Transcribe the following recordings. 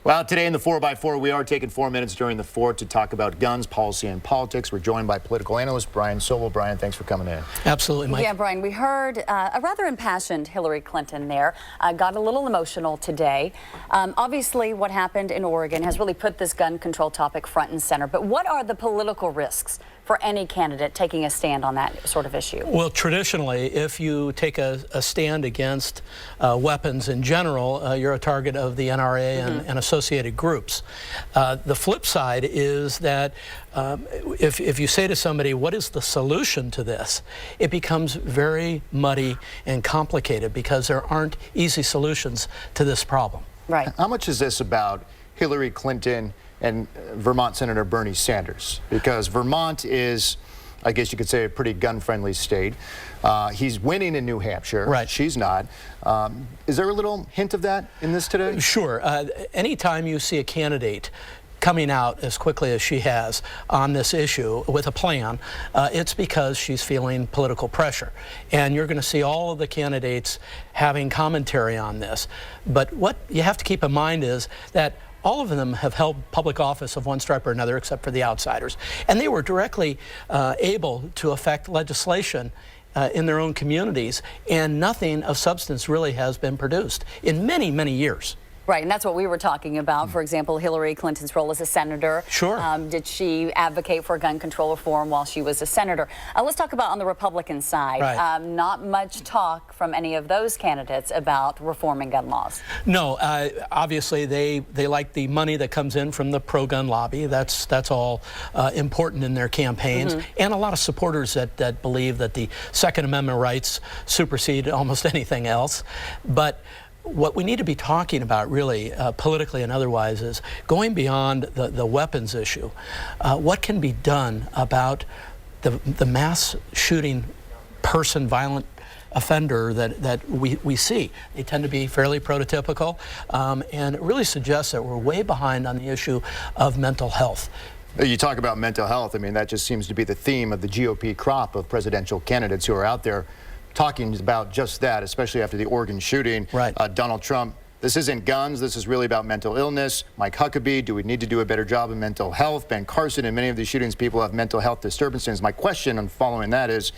Well, today in the 4x4, we are taking 4 minutes during the 4 to talk about guns, policy, and politics. We're joined by political analyst Brian Sobel. Brian, thanks for coming in. Absolutely, Mike. Yeah, Brian, we heard a rather impassioned Hillary Clinton there. Got a little emotional today. Obviously, what happened in Oregon has really put this gun control topic front and center. But what are the political risks for any candidate taking a stand on that sort of issue? Well, traditionally, if you take a stand against weapons in general, you're a target of the NRA and associated groups. The flip side is that if you say to somebody, what is the solution to this? It becomes very muddy and complicated because there aren't easy solutions to this problem. Right. How much is this about Hillary Clinton and Vermont Senator Bernie Sanders? Because Vermont is, I guess you could say, a pretty gun-friendly state. He's winning in New Hampshire. Right. She's not. Is there a little hint of that in this today? Sure. Anytime you see a candidate coming out as quickly as she has on this issue with a plan, it's because she's feeling political pressure. And you're going to see all of the candidates having commentary on this. But what you have to keep in mind is that all of them have held public office of one stripe or another except for the outsiders. And they were directly able to affect legislation in their own communities, and nothing of substance really has been produced in many, many years. Right, and that's what we were talking about. For example, Hillary Clinton's role as a senator. Sure. Did she advocate for gun control reform while she was a senator? Let's talk about on the Republican side. Right. Not much talk from any of those candidates about reforming gun laws. No, obviously they like the money that comes in from the pro-gun lobby. That's all important in their campaigns, and a lot of supporters that believe that the Second Amendment rights supersede almost anything else. But what we need to be talking about really politically and otherwise is going beyond the weapons issue. What can be done about the mass shooting violent offender that we see? They tend to be fairly prototypical, and it really suggests that we're way behind on the issue of mental health. You talk about mental health. I mean, that just seems to be the theme of the GOP crop of presidential candidates who are out there talking about just that, especially after the Oregon shooting. Right. Donald Trump, this isn't guns, this is really about mental illness. Mike Huckabee, do we need to do a better job in mental health? Ben Carson, in many of these shootings, people have mental health disturbances. My question on following that is,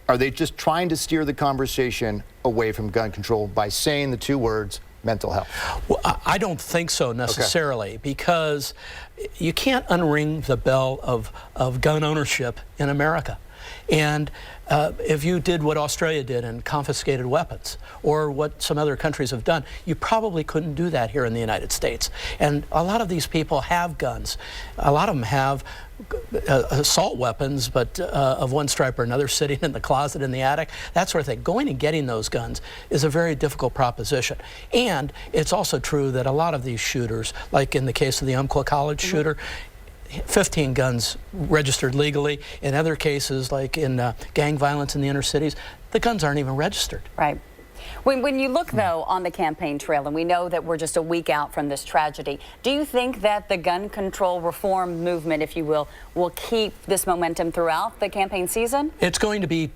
are they just trying to steer the conversation away from gun control by saying the two words, mental health? Well, I don't think so necessarily, because you can't unring the bell of gun ownership in America. And if you did what Australia did and confiscated weapons, or what some other countries have done, you probably couldn't do that here in the United States. And a lot of these people have guns. A lot of them have assault weapons, but of one stripe or another, sitting in the closet, in the attic, that sort of thing. Going and getting those guns is a very difficult proposition. And it's also true that a lot of these shooters, like in the case of the Umpqua College shooter, 15 guns registered legally. In other cases, like in gang violence in the inner cities, the guns aren't even registered. Right. When you look, though, on the campaign trail, and we know that we're just a week out from this tragedy, do you think that the gun control reform movement, if you will keep this momentum throughout the campaign season? It's going to be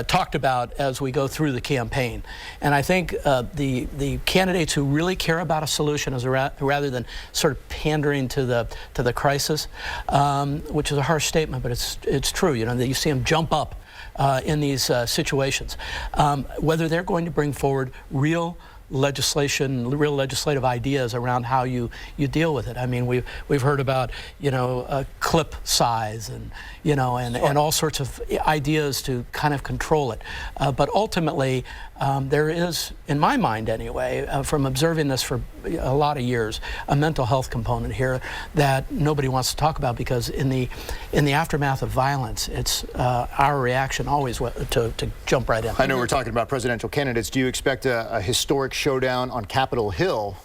talked about as we go through the campaign. And I think the candidates who really care about a solution, rather than sort of pandering to the crisis, which is a harsh statement, but it's true. You know, that you see them jump up in these situations. Whether they're going to bring forward real legislation, real legislative ideas around how you deal with it. I mean, we've heard about, you know, clip size and, you know, and all sorts of ideas to kind of control it. But ultimately, there is, in my mind anyway, from observing this for a lot of years, a mental health component here that nobody wants to talk about, because in the aftermath of violence, it's our reaction always to jump right in. I know we're talking about presidential candidates. Do you expect a historic showdown on Capitol Hill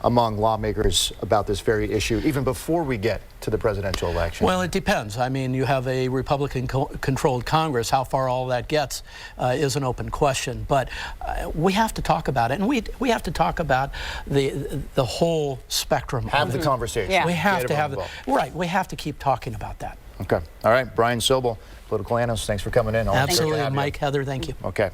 among lawmakers about this very issue, even before we get to the presidential election? Well, it depends. I mean, you have a Republican-controlled Congress. How far all that gets is an open question. But we have to talk about it, and we have to talk about the whole spectrum. Have the conversation. Yeah. We have to have it. Right. We have to keep talking about that. Okay. All right. Brian Sobel, political analyst. Thanks for coming in. Absolutely, Mike, Heather. Thank you. Okay.